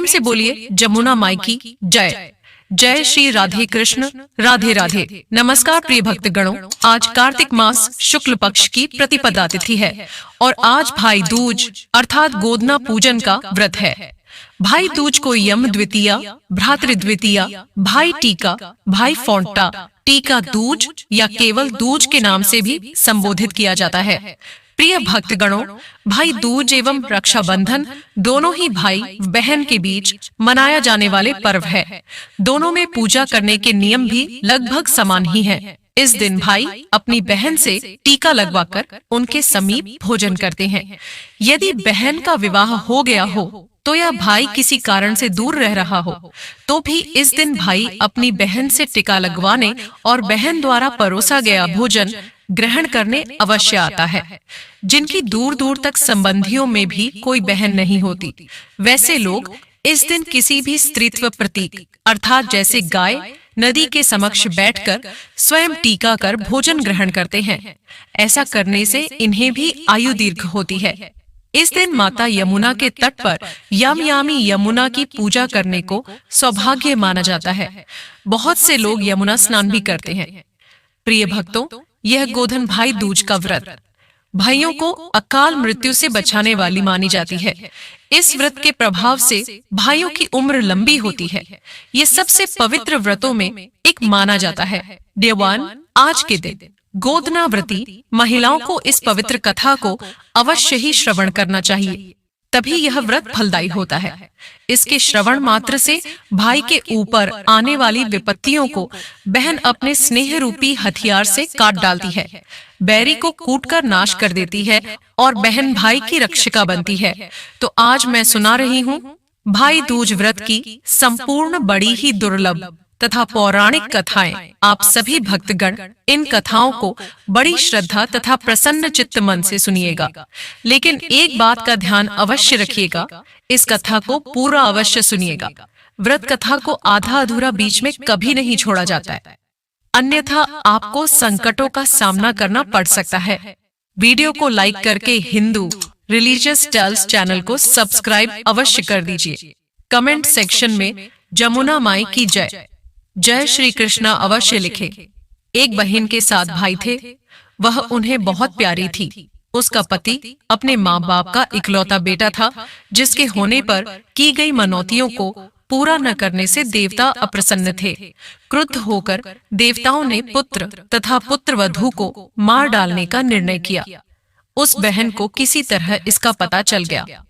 प्रेम से बोलिए जमुना माई की जय। जय श्री राधे कृष्ण, राधे राधे। नमस्कार प्रिय भक्तगणों, आज कार्तिक मास शुक्ल पक्ष की प्रतिपदा तिथि है और आज भाई दूज अर्थात गोदना पूजन का व्रत है। भाई दूज को यम द्वितीया, भ्रातृ द्वितीया, भाई टीका, भाई फोंटा, टीका दूज या केवल दूज के नाम से भी संबोधित किया जाता है। प्रिय भक्तगणों, भाई दूज एवं रक्षाबंधन दोनों ही भाई बहन के बीच मनाया जाने वाले पर्व है। दोनों में पूजा करने के नियम भी लगभग समान ही हैं। इस दिन भाई अपनी बहन से टीका लगवाकर उनके समीप भोजन करते हैं। यदि बहन का विवाह हो गया हो तो या भाई किसी कारण से दूर रह रहा हो तो भी इस दिन भाई अपनी बहन से टीका लगवाने और बहन द्वारा परोसा गया भोजन ग्रहण करने अवश्य आता है। जिनकी दूर दूर तक संबंधियों में भी कोई बहन नहीं होती, वैसे लोग इस दिन किसी भी स्त्रीत्व प्रतीक अर्थात जैसे गाय नदी के समक्ष बैठकर स्वयं टीका कर भोजन ग्रहण करते हैं। ऐसा करने से इन्हें भी आयु दीर्घ होती है। इस दिन माता यमुना के तट पर यमयामी यमुना की पूजा करने को सौभाग्य माना जाता है। बहुत से लोग यमुना स्नान भी करते हैं। प्रिय भक्तों, यह गोधन भाई दूज का व्रत भाइयों को अकाल मृत्यु से बचाने वाली मानी जाती है। इस व्रत के प्रभाव से भाइयों की उम्र लंबी होती है। ये सबसे पवित्र व्रतों में एक माना जाता है। देवान, आज के दिन गोदना व्रती महिलाओं को इस पवित्र कथा को अवश्य ही श्रवण करना चाहिए, तभी यह व्रत फलदायी होता है। इसके श्रवण मात्र से भाई के ऊपर आने वाली विपत्तियों को बहन अपने स्नेह रूपी हथियार से काट डालती है, बैरी को कूटकर नाश कर देती है और बहन भाई की रक्षिका बनती है। तो आज मैं सुना रही हूँ भाई दूज व्रत की संपूर्ण बड़ी ही दुर्लभ तथा पौराणिक कथाएं। आप सभी भक्तगण इन कथाओं को बड़ी श्रद्धा तथा प्रसन्न चित्त मन से सुनिएगा। लेकिन एक बात का ध्यान अवश्य रखिएगा, इस कथा को पूरा अवश्य सुनिएगा। व्रत कथा को आधा अधूरा बीच में कभी नहीं छोड़ा जाता है, अन्यथा आपको संकटों का सामना करना पड़ सकता है। वीडियो को लाइक करके हिंदू रिलीजियस टेल्स चैनल को सब्सक्राइब अवश्य कर दीजिए। कमेंट सेक्शन में जमुना माई की जय, जय श्री कृष्णा अवश्य लिखे। एक बहन के 7 भाई थे। वह उन्हें बहुत प्यारी थी। उसका पति अपने माँ बाप का इकलौता बेटा था, जिसके होने पर की गई मनौतियों को पूरा न करने से देवता अप्रसन्न थे। क्रुद्ध होकर देवताओं ने पुत्र तथा पुत्रवधू को मार डालने का निर्णय किया। उस बहन को किसी तरह इसका पता चल गया।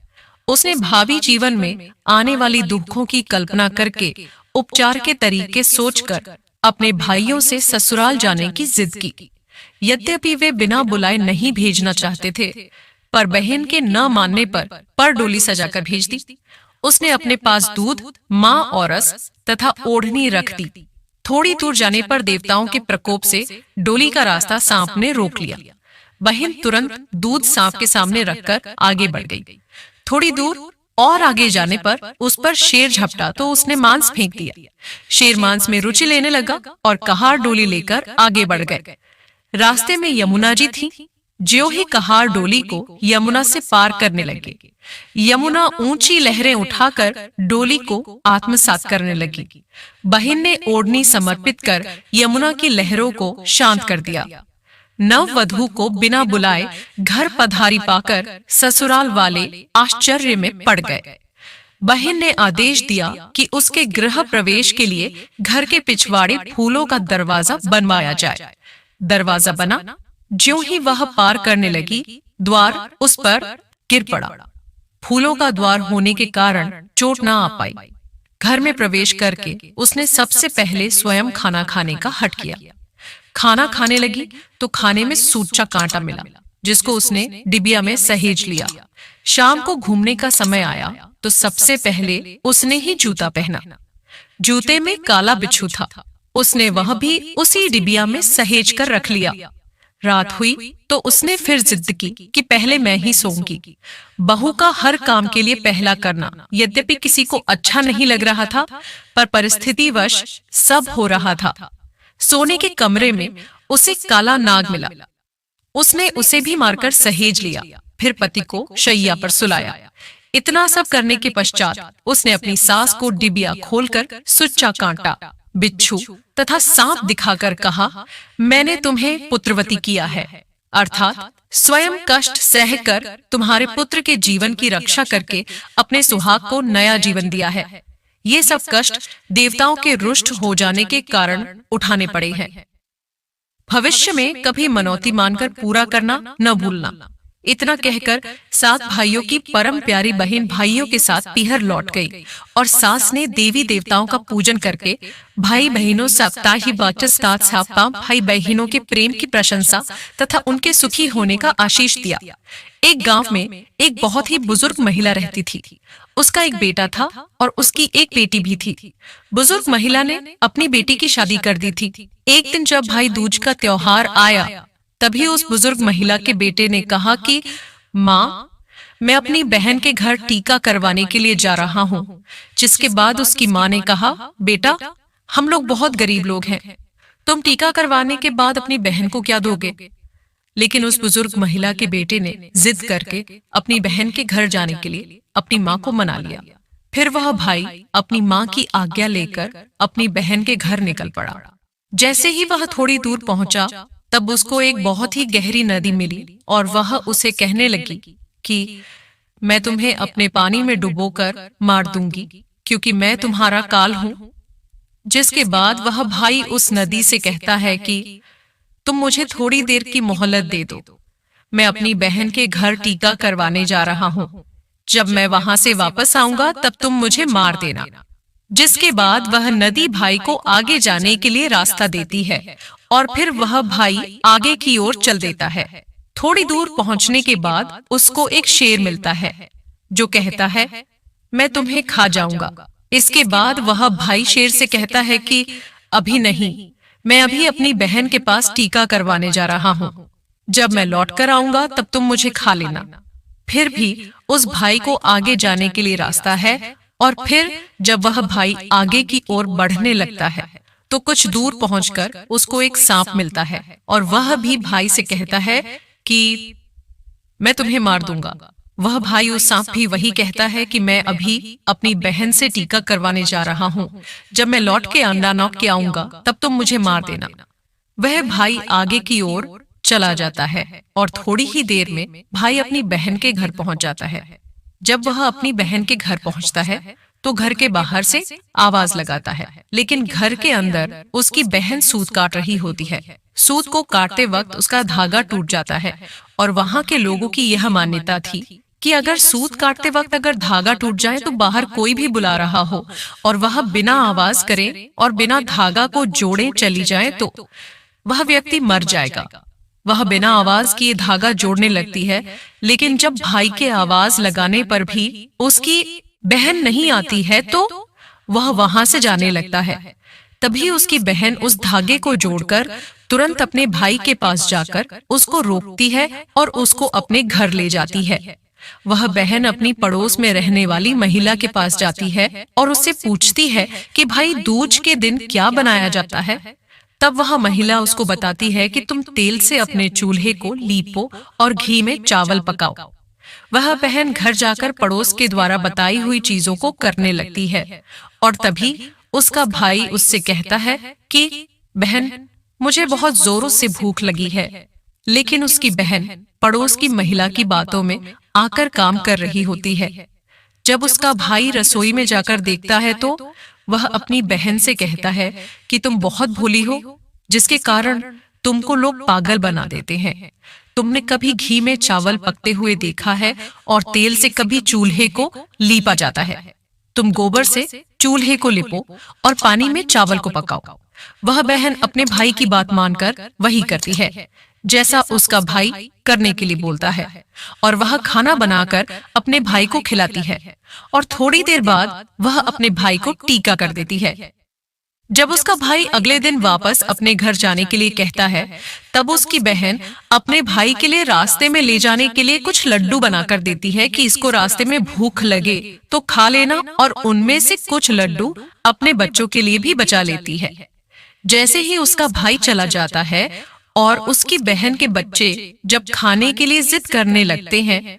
उसने भावी जीवन में आने वाली दुखों की कल्पना करके उपचार के तरीके सोचकर अपने भाइयों से ससुराल जाने की जिद की। यद्यपि वे बिना बुलाए नहीं भेजना चाहते थे, पर बहन के न मानने पर डोली सजाकर भेज दी। उसने अपने पास दूध, माँ और रस तथा ओढ़नी रख दी। थोड़ी दूर जाने पर देवताओं के प्रकोप से डोली का रास्ता सांप ने रोक लिया। बहन तुरंत दूध सांप के सामने रखकर आगे बढ़ गई। थोड़ी दूर और आगे जाने पर उस पर शेर झपटा तो उसने मांस फेंक दिया। शेर मांस में रुचि लेने लगा और कहार डोली लेकर आगे बढ़ गए। रास्ते में यमुना जी थी। ज्यों ही कहार डोली को यमुना से पार करने लगे, यमुना ऊंची लहरें उठाकर डोली को आत्मसात करने लगी। बहन ने ओढ़नी समर्पित कर यमुना की लहरों को शांत कर दिया। नववधू को बिना बुलाए घर पधारी पाकर ससुराल वाले आश्चर्य में पड़ गए। बहन ने आदेश दिया कि उसके गृह प्रवेश के लिए घर के पिछवाड़े फूलों का दरवाजा बनवाया जाए। दरवाजा बना। ज्यों ही वह पार करने लगी, द्वार उस पर गिर पड़ा। फूलों का द्वार होने के कारण चोट न आ पाई। घर में प्रवेश करके उसने सबसे पहले स्वयं खाना खाने का हठ किया। खाना खाने लगी तो खाने में सूचा कांटा मिला, जिसको उसने डिबिया में सहेज लिया। शाम को घूमने का समय आया तो सबसे पहले उसने ही जूता पहना। जूते में काला बिच्छू था। उसने वह भी उसी डिबिया में सहेज कर रख लिया। रात हुई तो उसने फिर जिद की कि पहले मैं ही सोऊंगी। बहू का हर काम के लिए पहला करना यद्यपि किसी को अच्छा नहीं लग रहा था, पर परिस्थितिवश सब हो रहा था। सोने के कमरे में उसे काला नाग मिला। उसने उसे भी मारकर सहेज लिया। फिर पति को शैया पर सुलाया। इतना सब करने के पश्चात उसने अपनी सास को डिबिया खोलकर सुच्चा कांटा, बिच्छू तथा सांप दिखाकर कहा, मैंने तुम्हें पुत्रवती किया है, अर्थात स्वयं कष्ट सहकर तुम्हारे पुत्र के जीवन की रक्षा करके अपने सुहाग को नया जीवन दिया है। ये सब कष्ट देवताओं के रुष्ट हो जाने के कारण उठाने पड़े हैं। भविष्य में कभी मनौती मानकर पूरा करना न भूलना। इतना कहकर 7 भाइयों की परम प्यारी बहन भाइयों के साथ पीहर लौट गई और सास ने देवी देवताओं का पूजन करके भाई बहनों सप्ताही बाचस्तात साप्ताह भाई बहनों के प्रेम की प्रशंसा तथा उनके सुखी होने का आशीष दिया। एक गांव में एक बहुत ही बुजुर्ग महिला रहती थी। उसका एक बेटा था और उसकी एक बेटी भी थी। बुजुर्ग महिला ने अपनी बेटी की शादी कर दी थी। एक दिन जब भाई दूज का त्योहार आया, तभी उस बुजुर्ग महिला के बेटे ने कहा कि माँ, मैं अपनी बहन के घर टीका करवाने के लिए जा रहा हूँ। जिसके बाद उसकी माँ ने कहा, बेटा, हम लोग बहुत गरीब लोग हैं, तुम टीका करवाने के बाद अपनी बहन को क्या दोगे? लेकिन उस बुजुर्ग महिला के बेटे ने जिद करके अपनी बहन के घर जाने के लिए अपनी माँ को मना लिया। फिर वह भाई अपनी माँ की आज्ञा लेकर अपनी बहन के घर निकल पड़ा। जैसे ही वह थोड़ी दूर पहुंचा, तब उसको एक बहुत ही गहरी नदी मिली और वह उसे कहने लगी कि मैं तुम्हें अपने पानी में डुबोकर मार दूंगी, क्योंकि मैं तुम्हारा काल हूं। जिसके बाद वह भाई उस नदी से कहता है कि तुम मुझे थोड़ी देर की मोहलत दे दो, मैं अपनी बहन के घर टीका करवाने जा रहा हूँ। जब मैं वहां से वापस आऊंगा तब तुम मुझे मार देना। जिसके बाद वह नदी भाई को आगे जाने के लिए रास्ता देती है और फिर वह भाई आगे की ओर चल देता है। थोड़ी दूर पहुंचने के बाद उसको एक शेर मिलता है जो कहता है, मैं तुम्हें खा जाऊंगा। इसके बाद वह भाई शेर से कहता है कि अभी नहीं, मैं अभी अपनी बहन के पास टीका करवाने जा रहा हूँ। जब मैं लौट कर आऊंगा तब तुम मुझे खा लेना। फिर भी उस भाई को आगे जाने के लिए रास्ता है और फिर जब वह भाई आगे की ओर बढ़ने लगता है तो कुछ दूर पहुंचकर उसको एक सांप मिलता है और वह भी भाई से कहता है कि मैं तुम्हें मार दूंगा। वह भाई उस सांप भी वही कहता है कि मैं अभी अपनी बहन से टीका करवाने जा रहा हूँ, जब मैं लौट के अंडा नौक के आऊंगा तब तुम मुझे मार देना। वह भाई आगे की ओर चला जाता है और थोड़ी ही देर में भाई अपनी बहन के घर पहुंच जाता है। जब वह अपनी बहन के घर पहुंचता है तो घर के बाहर से आवाज लगाता है, लेकिन घर के अंदर उसकी बहन सूत काट रही होती है। सूत को काटते वक्त उसका धागा टूट जाता है और वहां के लोगों की यह मान्यता थी कि अगर सूत काटते वक्त अगर धागा टूट जाए तो बाहर कोई भी बुला रहा हो और वह बिना आवाज करे और बिना धागा को जोड़े चली जाए तो वह व्यक्ति मर जाएगा। वह बिना आवाज किए धागा जोड़ने लगती है, लेकिन जब भाई के आवाज लगाने पर भी उसकी बहन नहीं आती है तो वह वहां से जाने लगता है। तभी उसकी बहन उस धागे को जोड़कर तुरंत अपने भाई के पास जाकर उसको रोकती है और उसको अपने घर ले जाती है। वह बहन अपनी पड़ोस में रहने वाली महिला के पास जाती है और उससे पूछती है कि भाई दूज के दिन क्या बनाया जाता है। तब वह महिला उसको बताती है कि तुम तेल से अपने चूल्हे को लीपो और घी में चावल पकाओ। वह बहन घर जाकर पड़ोस के द्वारा बताई हुई चीजों को करने लगती है और तभी उसका भाई उससे कहता है कि बहन, मुझे बहुत जोरों से भूख लगी है। लेकिन उसकी बहन पड़ोस की महिला की बातों में आकर काम कर रही होती है। जब उसका भाई रसोई में जाकर देखता है तो वह अपनी बहन से कहता है कि तुम बहुत भोली हो, जिसके कारण तुमको लोग पागल बना देते हैं। तुमने कभी घी में चावल पकते हुए देखा है और तेल से कभी चूल्हे को लीपा जाता है। तुम गोबर से चूल्हे को लिपो और पानी में चावल को पकाओ। वह बहन अपने भाई की बात मानकर वही करती है जैसा उसका भाई करने के लिए बोलता है और वह खाना बनाकर अपने भाई को खिलाती है और थोड़ी देर बाद वह अपने भाई को टीका कर देती है। जब उसका भाई अगले दिन वापस अपने घर जाने के लिए कहता है, तब उसकी बहन अपने भाई के लिए रास्ते में ले जाने के लिए कुछ लड्डू बनाकर देती है कि इसको रास्ते में भूख लगे तो खा लेना, और उनमें से कुछ लड्डू अपने बच्चों के लिए भी बचा लेती है। जैसे ही उसका भाई चला जाता है और उसकी बहन के बच्चे जब खाने के लिए जिद करने लगते हैं,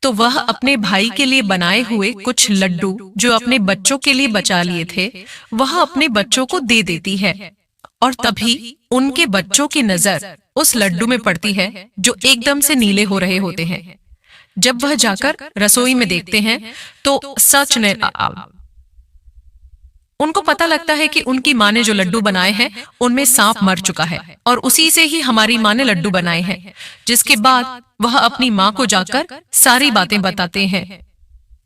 तो वह अपने भाई के लिए बनाए हुए कुछ लड्डू जो अपने बच्चों के लिए बचा लिए थे, वह अपने बच्चों को दे देती है। और तभी उनके बच्चों की नजर उस लड्डू में पड़ती है जो एकदम से नीले हो रहे होते हैं। जब वह जाकर रसोई में देखते हैं तो सच ने उनको पता लगता है कि उनकी माँ ने जो लड्डू बनाए हैं उनमें सांप मर चुका है और उसी से ही हमारी माँ ने लड्डू बनाए हैं। जिसके बाद वह अपनी माँ को जाकर सारी बातें बताते हैं,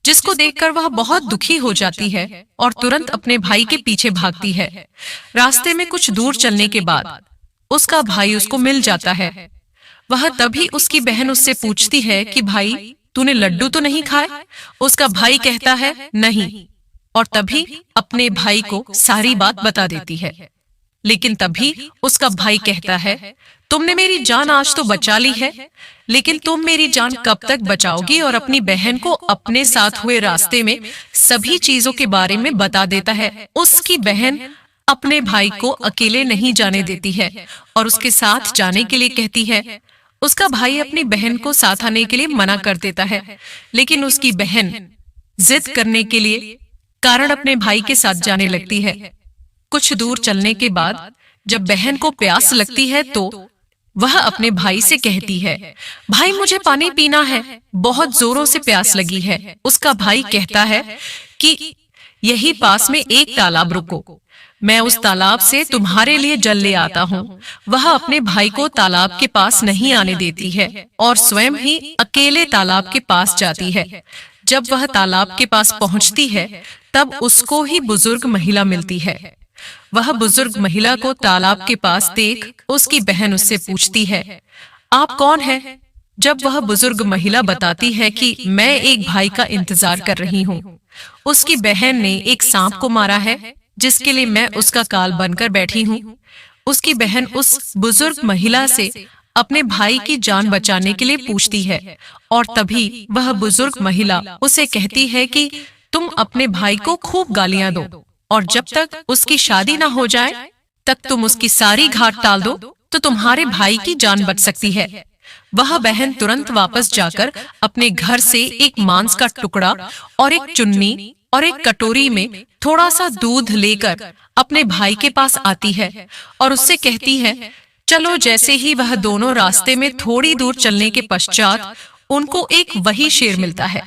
जिसको देखकर वह बहुत दुखी हो जाती है और तुरंत अपने भाई के पीछे भागती है। रास्ते में कुछ दूर चलने के बाद उसका भाई उसको मिल जाता है। वह तभी उसकी बहन उससे पूछती है कि भाई, तूने लड्डू तो नहीं खाए? उसका भाई कहता है नहीं, और तभी अपने भाई को सारी बात बता देती है। लेकिन तभी उसका भाई कहता है, तुमने मेरी जान आज तो बचा ली है, लेकिन तुम मेरी जान कब तक बचाओगी? और अपनी बहन को अपने साथ हुए रास्ते में सभी चीजों के बारे में बता देता है। उसकी बहन अपने भाई को अकेले नहीं जाने देती है और उसके साथ जाने के लिए कहती है। उसका भाई अपनी बहन को साथ आने के लिए मना कर देता है, लेकिन उसकी बहन जिद करने के लिए कारण अपने भाई के साथ जाने लगती है। कुछ दूर चलने के बाद जब बहन को प्यास लगती है तो वह अपने भाई से कहती है, भाई मुझे पानी पीना है, बहुत जोरों से प्यास लगी है। उसका भाई कहता है कि यही पास में एक तालाब रुको, मैं उस तालाब से तुम्हारे लिए जल ले आता हूँ। वह अपने भाई को तालाब के पास नहीं आने देती है और स्वयं ही अकेले तालाब के पास जाती है। जब वह तालाब के पास पहुंचती है तब उसको ही बुजुर्ग महिला मिलती है। वह बुजुर्ग महिला को तालाब के पास देख उसकी बहन उससे पूछती है, आप कौन है? जब वह बुजुर्ग महिला बताती है कि मैं एक भाई का इंतजार कर रही हूँ, उसकी बहन ने एक सांप को मारा है जिसके लिए मैं उसका काल बनकर बैठी हूँ। उसकी बहन उस बुजुर्ग महिला से अपने भाई की जान बचाने के लिए पूछती है और तभी वह बुजुर्ग महिला उसे कहती है कि तुम अपने भाई को खूब गालियां दो और जब तक उसकी शादी ना हो जाए तक तुम उसकी सारी घाट टाल दो तो तुम्हारे भाई की जान बच सकती है। वह बहन तुरंत वापस जाकर अपने घर से एक मांस का टुकड़ा और एक चुन्नी और एक कटोरी में थोड़ा सा दूध लेकर अपने भाई के पास आती है और उससे कहती है, चलो। जैसे ही वह दोनों रास्ते में थोड़ी दूर चलने के पश्चात उनको एक वही शेर मिलता है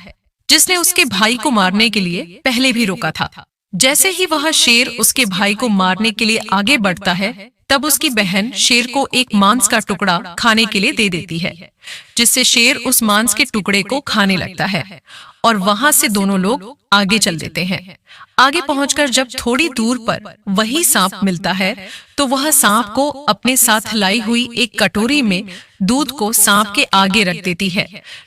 जिसने उसके भाई को मारने के लिए पहले भी रोका था। जैसे ही वह शेर उसके भाई को मारने के लिए आगे बढ़ता है तब उसकी बहन शेर को एक मांस का टुकड़ा खाने के लिए दे देती है, जिससे शेर उस मांस के टुकड़े को खाने लगता है और वहां से दोनों लोग आगे चल देते हैं। आगे पहुंचकर जब थोड़ी दूर पर वही सांप मिलता है तो वह सांप को अपने साथ लाई हुई एक कटोरी में दूध को सांप के आगे रख देती है,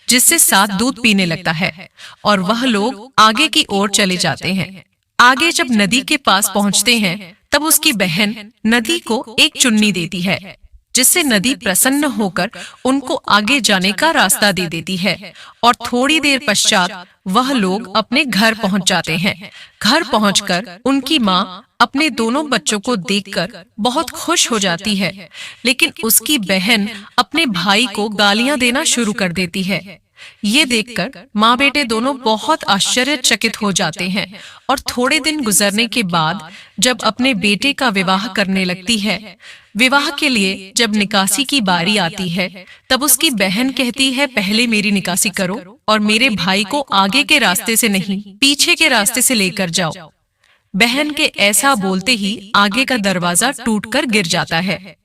जिससे सांप दूध पीने लगता है और वह लोग आगे की ओर चले जाते हैं। आगे जब नदी के पास पहुंचते हैं तब उसकी बहन नदी को एक चुन्नी देती है, जिससे नदी प्रसन्न होकर उनको आगे जाने का रास्ता दे देती है और थोड़ी देर पश्चात वह लोग अपने घर पहुंच जाते हैं। घर पहुंचकर उनकी माँ अपने दोनों बच्चों को देखकर बहुत खुश हो जाती है, लेकिन उसकी बहन अपने भाई को गालियां देना शुरू कर देती है। ये देखकर माँ बेटे दोनों बहुत आश्चर्यचकित हो जाते हैं और थोड़े दिन गुजरने के बाद जब अपने बेटे का विवाह करने लगती है, विवाह के लिए जब निकासी की बारी आती है तब उसकी बहन कहती है, पहले मेरी निकासी करो और मेरे भाई को आगे के रास्ते से नहीं पीछे के रास्ते से लेकर जाओ। बहन के ऐसा बोलते ही आगे का दरवाजा टूटकर गिर जाता है,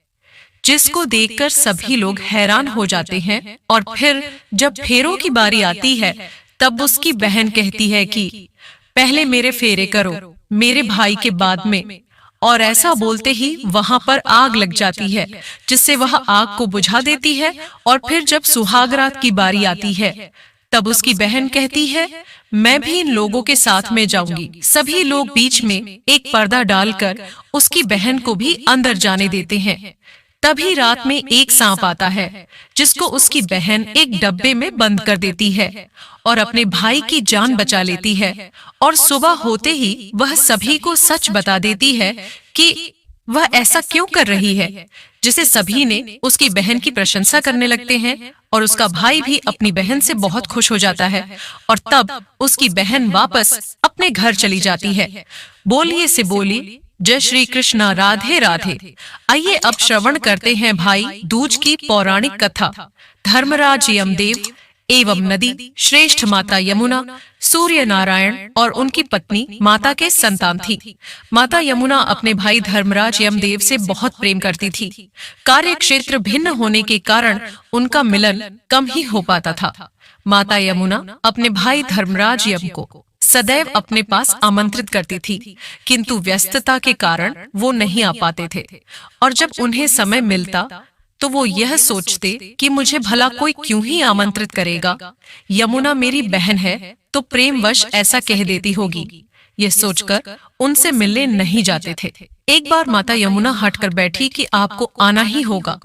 जिसको देखकर सभी लोग हैरान हो जाते हैं। और फिर जब फेरों की बारी आती है तब उसकी बहन कहती है कि पहले मेरे फेरे करो मेरे भाई के बाद में, और ऐसा बोलते ही वहां पर आग लग जाती है, जिससे वह आग को बुझा देती है। और फिर जब सुहागरात की बारी आती है तब उसकी बहन कहती है, मैं भी इन लोगों के साथ में जाऊंगी। सभी लोग बीच में एक पर्दा डालकर उसकी बहन को भी अंदर जाने देते हैं। तभी रात में एक सांप आता है, जिसको उसकी बहन एक डब्बे में बंद कर देती है और अपने भाई की जान बचा लेती है। और सुबह होते ही वह सभी को सच बता देती है कि वह ऐसा क्यों कर रही है, जिसे सभी ने उसकी बहन की प्रशंसा करने लगते हैं और उसका भाई भी अपनी बहन से बहुत खुश हो जाता है और तब उसकी बहन वापस अपने घर चली जाती है। बोलिए से बोली जय श्री कृष्णा, राधे राधे। आइए अब श्रवण करते हैं भाई दूज की पौराणिक कथा। धर्मराज यमदेव एवं नदी श्रेष्ठ माता यमुना, सूर्य नारायण और उनकी पत्नी माता के संतान थी। माता यमुना अपने भाई धर्मराज यमदेव से बहुत प्रेम करती थी। कार्य क्षेत्र भिन्न होने के कारण उनका मिलन कम ही हो पाता था। माता यमुना अपने भाई धर्मराज यम को सदैव अपने पास आमंत्रित करती थी, किंतु व्यस्तता के कारण वो नहीं आ पाते थे और जब उन्हें समय मिलता तो वो यह सोचते कि मुझे भला कोई क्यों ही आमंत्रित करेगा, यमुना मेरी बहन है तो प्रेमवश ऐसा कह देती होगी। ये सोचकर उनसे मिलने नहीं जाते थे। एक बार माता यमुना हटकर बैठी कि आपको आना ही होगा।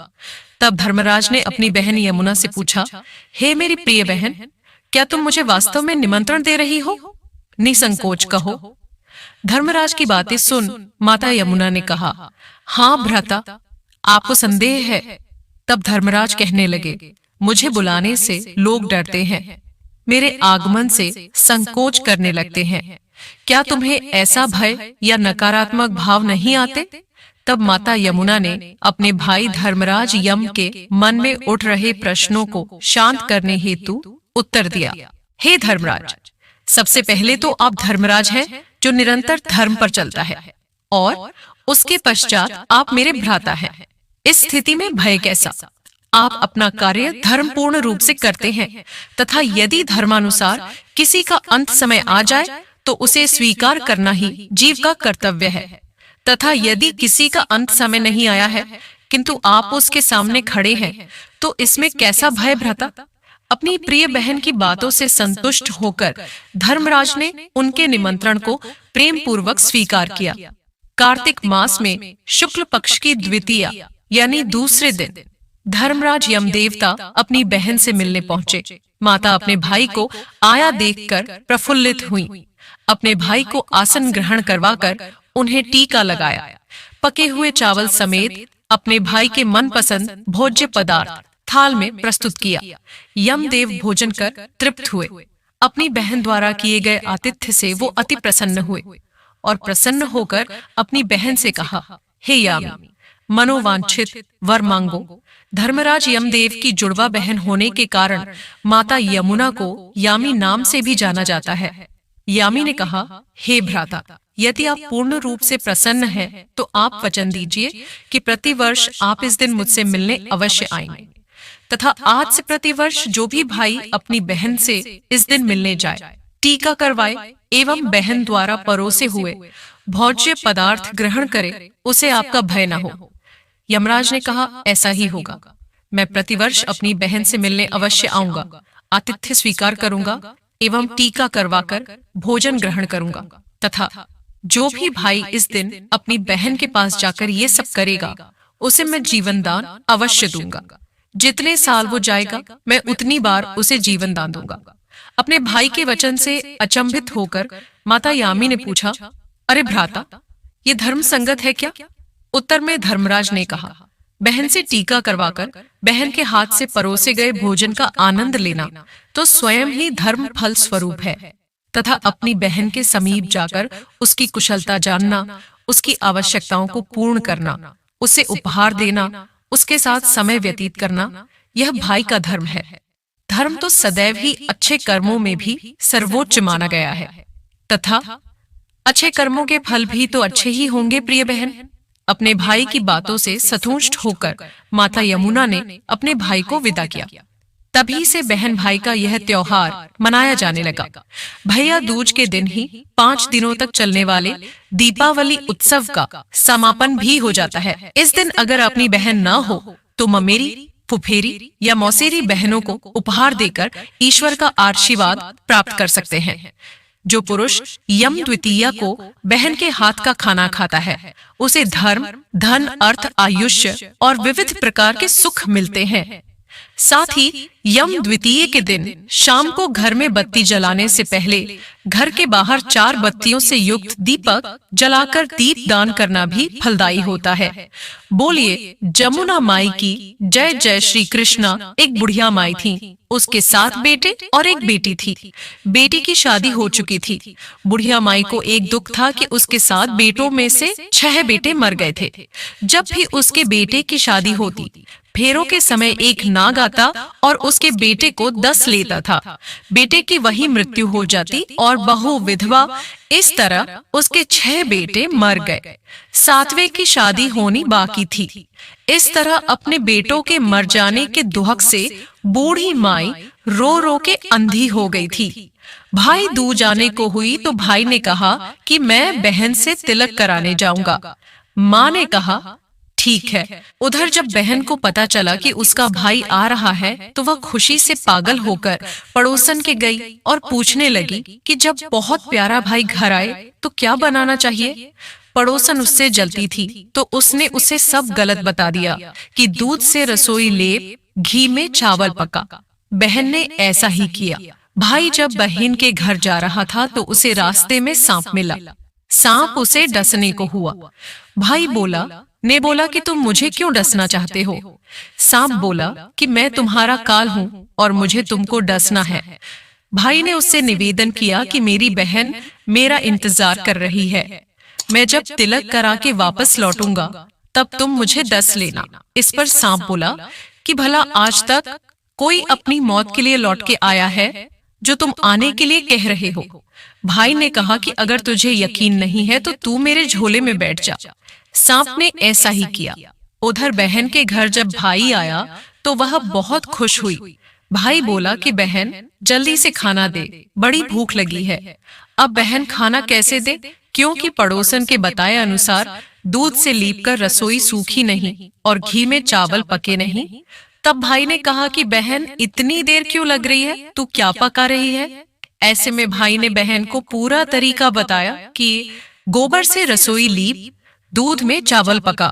तब धर्मराज ने अपनी बहन यमुना से पूछा, हे मेरी प्रिय बहन, क्या तुम मुझे वास्तव में निमंत्रण दे रही हो? निसंकोच कहो। धर्मराज की बातें सुन माता यमुना ने कहा, हाँ भ्राता, आपको संदेह है। तब धर्मराज कहने लगे, मुझे बुलाने से लोग डरते हैं, मेरे आगमन से संकोच करने लगते हैं। क्या तुम्हें ऐसा भय या नकारात्मक भाव नहीं आते? तब माता यमुना ने अपने भाई धर्मराज यम के मन में उठ रहे प्रश्नों को शांत करने हेतु उत्तर दिया, हे धर्मराज, सबसे पहले तो आप धर्मराज हैं जो निरंतर धर्म पर चलता है और उसके पश्चात आप मेरे भ्राता हैं। इस स्थिति में भय कैसा? आप अपना कार्य धर्मपूर्ण रूप से करते हैं तथा यदि धर्मानुसार किसी का अंत समय आ जाए तो उसे स्वीकार करना ही जीव का कर्तव्य है, तथा यदि किसी का अंत समय नहीं आया है किंतु आप उसके सामने खड़े हैं तो इसमें कैसा भय भ्राता? अपनी प्रिय बहन की बातों से संतुष्ट होकर धर्मराज ने उनके निमंत्रण को प्रेम पूर्वक स्वीकार किया। कार्तिक मास में शुक्ल पक्ष की द्वितीया यानी दूसरे दिन धर्मराज यमदेवता अपनी बहन से मिलने पहुंचे। माता अपने भाई को आया देखकर प्रफुल्लित हुई। अपने भाई को आसन ग्रहण करवाकर उन्हें टीका लगाया। पके हुए चावल समेत अपने भाई के मनपसंद भोज्य पदार्थ थाल में प्रस्तुत किया। यमदेव भोजन कर तृप्त हुए। अपनी बहन द्वारा किए गए आतिथ्य से वो अति प्रसन्न हुए और प्रसन्न होकर अपनी बहन से कहा, हे यामी, मनोवांछित वर मांगो। धर्मराज यमदेव की जुड़वा बहन होने के कारण माता यमुना को यामी नाम से भी जाना जाता है। यामी ने कहा, हे भ्राता, यदि आप पूर्ण रूप से प्रसन्न हैं तो आप वचन दीजिए कि प्रतिवर्ष आप इस दिन मुझसे मिलने अवश्य आएंगे तथा आज से प्रतिवर्ष जो भी भाई अपनी बहन से इस दिन मिलने जाए, टीका करवाए एवं बहन द्वारा परोसे हुए भोज्य पदार्थ ग्रहण करे, उसे आपका भय न हो। यमराज ने कहा, ऐसा ही होगा। मैं प्रतिवर्ष अपनी बहन से मिलने अवश्य आऊंगा, आतिथ्य स्वीकार करूंगा एवं टीका करवाकर भोजन ग्रहण करूंगा तथा जो भी भाई इस दिन अपनी बहन के पास जाकर ये सब करेगा उसे मैं जीवन दान अवश्य दूंगा। जितने साल वो जाएगा मैं उतनी बार उसे जीवन दान दूंगा। अपने भाई के वचन से अचंभित होकर माता यामी ने पूछा, अरे भ्राता, ये धर्म संगत है क्या? उत्तर में धर्मराज ने कहा, बहन से टीका करवाकर बहन के हाथ से परोसे गए भोजन का आनंद लेना तो स्वयं ही धर्म फल स्वरूप है तथा अपनी बहन के समीप जाकर उसकी कुशलता जानना, उसकी आवश्यकताओं को पूर्ण करना, उसे उपहार देना, उसके साथ समय व्यतीत करना, यह भाई का धर्म है। धर्म तो सदैव ही अच्छे कर्मों में भी सर्वोच्च माना गया है तथा अच्छे कर्मों के फल भी तो अच्छे ही होंगे। प्रिय बहन, अपने भाई की बातों से संतुष्ट होकर माता यमुना ने अपने भाई को विदा किया। तभी से बहन भाई का यह त्योहार मनाया जाने लगा। भैया दूज के दिन ही 5 दिनों तक चलने वाले दीपावली उत्सव का समापन भी हो जाता है। इस दिन अगर अपनी बहन न हो तो ममेरी, फुफेरी या मौसेरी बहनों को उपहार देकर ईश्वर का आशीर्वाद प्राप्त कर सकते हैं। जो पुरुष यम द्वितीया को बहन के हाथ का खाना खाता है उसे धर्म, धन, अर्थ, आयुष्य और विविध प्रकार के सुख मिलते हैं। साथ ही यम द्वितीय के दिन शाम को घर में बत्ती जलाने से पहले घर के बाहर 4 बत्तियों से युक्त दीपक जलाकर दीप दान करना भी फलदायी होता है। बोलिए जमुना माई की जय। जय श्री कृष्णा। एक बुढ़िया माई थी, उसके 7 बेटे और एक बेटी थी। बेटी की शादी हो चुकी थी। बुढ़िया माई को एक दुख था कि उसके 7 बेटों में से 6 बेटे मर गए थे। जब भी उसके बेटे की शादी होती, फेरों के समय एक नाग आता और उसके बेटे को 10 लेता था। बेटे की वही मृत्यु हो जाती और बहू विधवा। इस तरह उसके 6 बेटे मर गए। 7वें की शादी होनी बाकी थी। इस तरह अपने बेटों के मर जाने के दुहक से बूढ़ी माई रो रो के अंधी हो गई थी। भाई दूर जाने को हुई तो भाई ने कहा कि मैं बहन से तिलक कराने जाऊंगा। माँ ने कहा ठीक है। उधर जब बहन को पता चला कि उसका भाई आ रहा है तो वह खुशी से पागल होकर पड़ोसन के गई और पूछने लगी कि जब बहुत प्यारा भाई घर आए तो क्या बनाना चाहिए। पड़ोसन उससे जलती थी तो उसने उसे सब गलत बता दिया कि दूध से रसोई लेप, घी में चावल पका। बहन ने ऐसा ही किया। भाई जब बहन के घर जा रहा था तो उसे रास्ते में सांप मिला। सांप उसे डसने को हुआ। भाई ने बोला कि तुम मुझे क्यों डसना चाहते हो। सांप बोला कि मैं तुम्हारा काल हूँ और मुझे तुमको डसना है। भाई ने उससे निवेदन किया कि मेरी बहन मेरा इंतजार कर रही है। मैं जब तिलक करा के वापस लौटूंगा तब तुम मुझे डस लेना। इस पर सांप बोला कि भला आज तक कोई अपनी मौत के लिए लौट के आया है जो तुम आने के लिए कह रहे हो। भाई ने कहा कि अगर तुझे यकीन नहीं है तो तू मेरे झोले में बैठ जा। सांप ने ऐसा ही किया। उधर बहन के घर जब भाई आया तो वह बहुत खुश हुई। भाई बोला कि बहन जल्दी से खाना दे, बड़ी भूख लगी है। अब बहन खाना कैसे दे, क्योंकि पड़ोसन के बताए अनुसार दूध से लीपकर रसोई सूखी नहीं और घी में चावल पके नहीं। तब भाई ने कहा कि बहन इतनी देर क्यों लग रही है, तू क्या पका रही है। ऐसे में भाई ने बहन को पूरा तरीका बताया कि गोबर से रसोई लीप, दूध में चावल पका।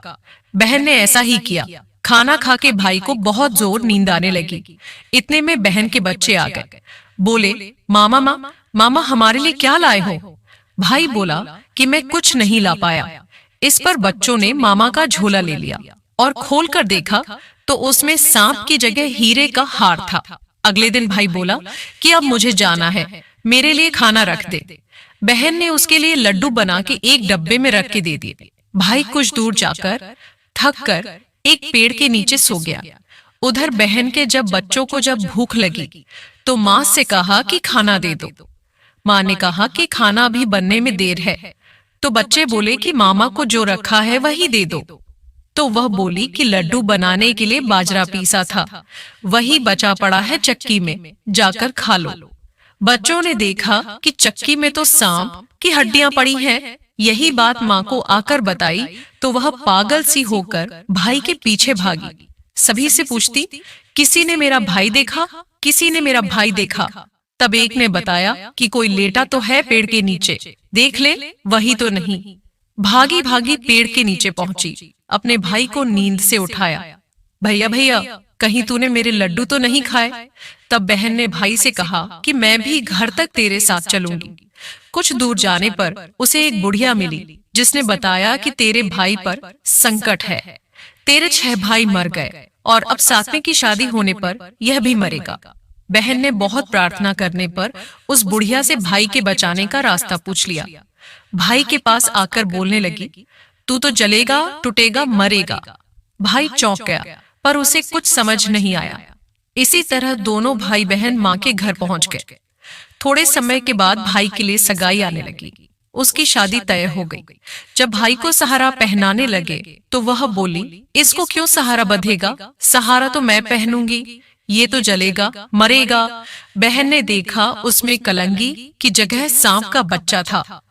बहन ने ऐसा ही किया। खाना खा के भाई को बहुत नींद आने लगी। इतने में बहन के बच्चे आ गए। बोले मामा हमारे लिए क्या लाए हो। भाई बोला कि मैं कुछ नहीं ला पाया। इस पर बच्चों ने मामा का झोला ले लिया और खोल कर देखा तो उसमें सांप की जगह हीरे का हार था। अगले दिन भाई बोला कि अब मुझे जाना है, मेरे लिए खाना रख दे। बहन ने उसके लिए लड्डू बना के एक डब्बे में रख के दे दिए। भाई कुछ दूर जाकर थक कर एक पेड़ के नीचे सो गया। उधर बहन के बच्चों को जब भूख लगी तो माँ से कहा कि खाना दे दो। माँ ने कहा कि खाना अभी बनने में देर है। तो बच्चे बोले कि मामा को जो रखा है वही दे दो। तो वह बोली कि लड्डू बनाने के लिए बाजरा पीसा था, वही बचा पड़ा है चक्की में, जाकर खा लो। बच्चों ने देखा कि चक्की में तो सांप की हड्डियां पड़ी हैं। यही बात माँ को आकर बताई तो वह पागल सी होकर भाई के पीछे भागी। सभी से पूछती, किसी ने मेरा भाई देखा, किसी ने मेरा भाई देखा। तब एक ने बताया कि कोई लेटा तो है पेड़ के नीचे, देख ले, वही तो नहीं। भागी भागी पेड़ के नीचे पहुंची, अपने भाई को नींद से उठाया। भैया भैया, कहीं तूने मेरे लड्डू तो नहीं खाए। तब बहन ने भाई से कहा कि मैं भी घर तक तेरे साथ चलूंगी। कुछ दूर जाने पर उसे एक बुढ़िया मिली जिसने बताया कि तेरे भाई पर संकट है, तेरे 6 भाई मर गए और अब 7वें की शादी होने पर यह भी मरेगा। बहन ने बहुत प्रार्थना करने पर उस बुढ़िया से भाई के बचाने का रास्ता पूछ लिया। भाई के पास आकर बोलने लगी, तू तो जलेगा, टूटेगा, मरेगा। भाई चौंक गया पर उसे कुछ समझ नहीं आया। इसी तरह दोनों भाई बहन माँ के घर पहुंच गए। थोड़े समय के बाद भाई के लिए सगाई आने लगी। उसकी शादी तय हो गई। जब भाई को सहारा पहनाने लगे तो वह बोली, इसको क्यों सहारा बंधेगा, सहारा तो मैं पहनूंगी, ये तो जलेगा, मरेगा। बहन ने देखा उसमें कलंगी की जगह सांप का बच्चा था।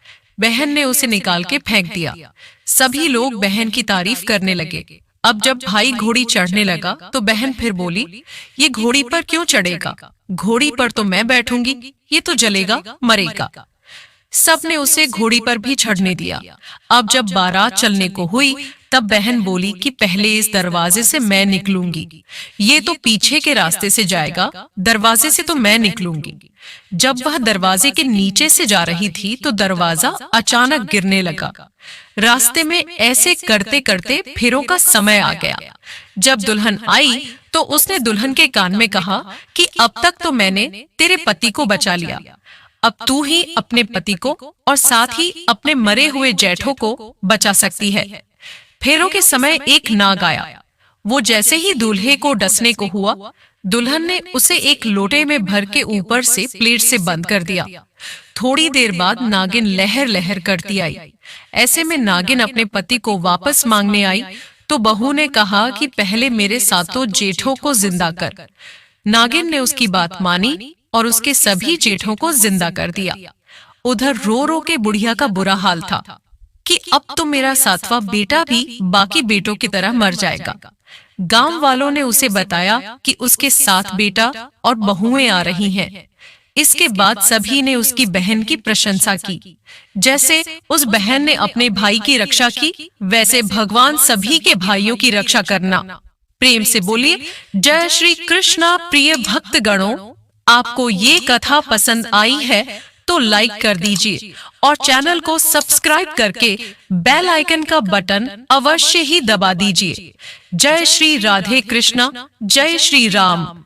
बहन ने उसे निकाल के फेंक दिया। सभी लोग बहन की तारीफ करने लगे। अब जब भाई घोड़ी चढ़ने लगा तो बहन फिर बोली, ये घोड़ी पर क्यों चढ़ेगा, घोड़ी पर तो मैं बैठूंगी, ये तो जलेगा, मरेगा। सबने उसे घोड़ी पर भी चढ़ने दिया। अब जब बारात चलने को हुई तब बहन बोली कि पहले इस दरवाजे से मैं निकलूंगी, ये तो पीछे के रास्ते से जाएगा, दरवाजे से तो मैं निकलूंगी। जब वह दरवाजे के नीचे से जा रही थी तो दरवाजा अचानक गिरने लगा। रास्ते में ऐसे करते करते फेरों का समय आ गया। जब दुल्हन आई तो उसने दुल्हन के कान में कहा कि अब तक तो मैंने तेरे पति को बचा लिया, अब तू ही अपने पति को और साथ ही अपने मरे हुए जेठों को बचा सकती है। फेरों के समय एक नाग आया। वो जैसे ही दूल्हे को डसने को हुआ, दुल्हन ने उसे एक लोटे में भर के ऊपर से प्लेट से बंद कर दिया। थोड़ी देर बाद नागिन लहर लहर करती आई। ऐसे में नागिन अपने पति को वापस मांगने आई तो बहू ने कहा कि पहले मेरे सातों जेठों को जिंदा कर। नागिन ने उसकी बात मानी और उसके सभी जेठों को जिंदा कर दिया। उधर रो रो के बुढ़िया का बुरा हाल था कि अब तो मेरा सातवां बेटा भी बाकी बेटों की तरह मर जाएगा। गांव वालों ने उसे बताया कि उसके 7 बेटा और बहुएं आ रही हैं। इसके बाद सभी ने उसकी बहन की प्रशंसा की। जैसे उस बहन ने अपने भाई की रक्षा की, वैसे भगवान सभी के भाइयों की रक्षा करना। प्रेम से बोलिए जय श्री कृष्णा। प्रिय भक्तगणों, आपको ये कथा पसंद आई है तो लाइक कर दीजिए और चैनल को सब्सक्राइब करके बेल आइकन का बटन अवश्य ही दबा दीजिए। जय श्री राधे कृष्णा, जय श्री राम।